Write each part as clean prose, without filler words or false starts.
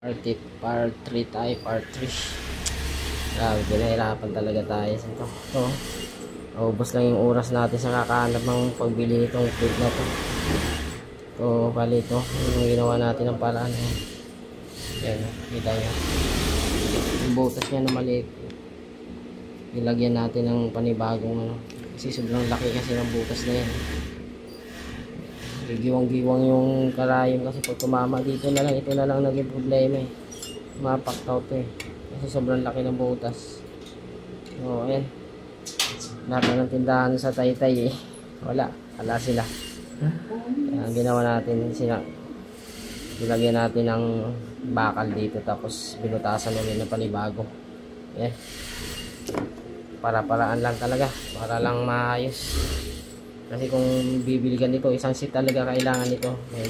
Part 3 tayo, part 3. Grabe, pinahirapan talaga tayo sa ito. Ito, naubos lang yung oras natin sa kakahanap ng pagbili nitong plate na to. Ito, bali ito, yung ginawa natin ng paraan. Yan, kita nyo. Yung butas niya na maliit. Ilagyan natin ng panibagong ano. Kasi sobrang laki kasi ng butas na yan. Giwang-giwang yung karayom kasi pag tumama dito na lang, ito na lang naging problema eh. Mapaktaw to eh. Kasi sobrang laki ng butas. So, ayan. Lahat ng tindahan sa Taytay eh. Wala sila. Ang ginawa natin, nilagyan natin ng bakal dito tapos binutasan ulit ng panibago. Ayan. Para-paraan lang talaga. Para lang maayos. Kasi kung bibili ka nito, isang seat talaga kailangan nito. May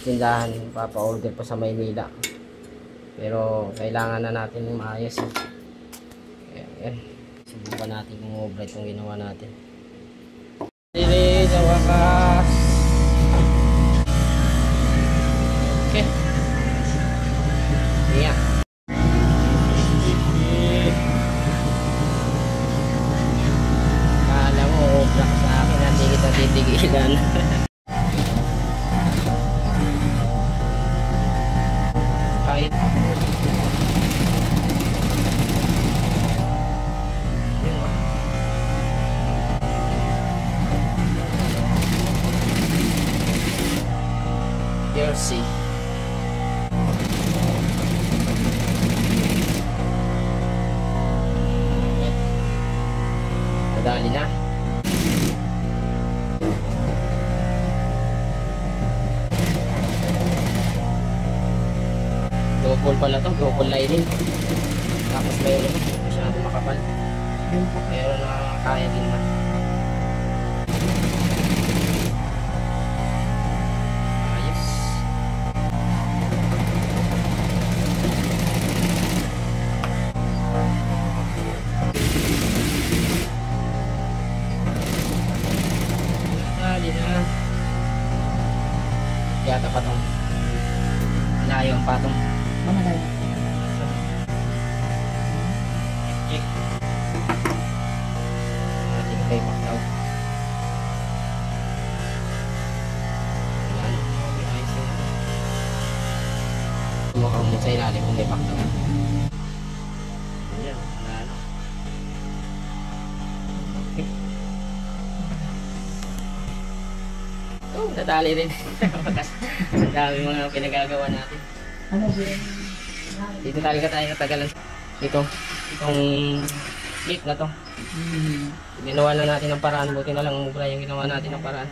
tindahan, papa-order pa sa Maynila. Pero kailangan na natin maayos. Ayan. Subukan natin kung override itong ginawa natin. Dili sa wakas. Okay. Yeah. Kala mo, obrak sa akin. Hindi kita titigilan. Kahit jersey. Madali na. Double pala to, double lining. Tapos mayroon masyado makapal. Pero nakakaya din na. Ayos. Dali na. Yata patong. Malayo ang patong. Mamalay. Check. Natin kayo paktaw. Ayan. Ayos yun. Tumakang mo sa ilalim kung may paktaw. Ayan. Wala na. Okay. Oh, nadali rin. Ang dami mga pinagagawa natin. Ano ba? Dito talaga tayo katagalan. Itong plate na to. Ginawa na natin ng paraan. Buti na lang umubra yung ginawa natin ng paraan.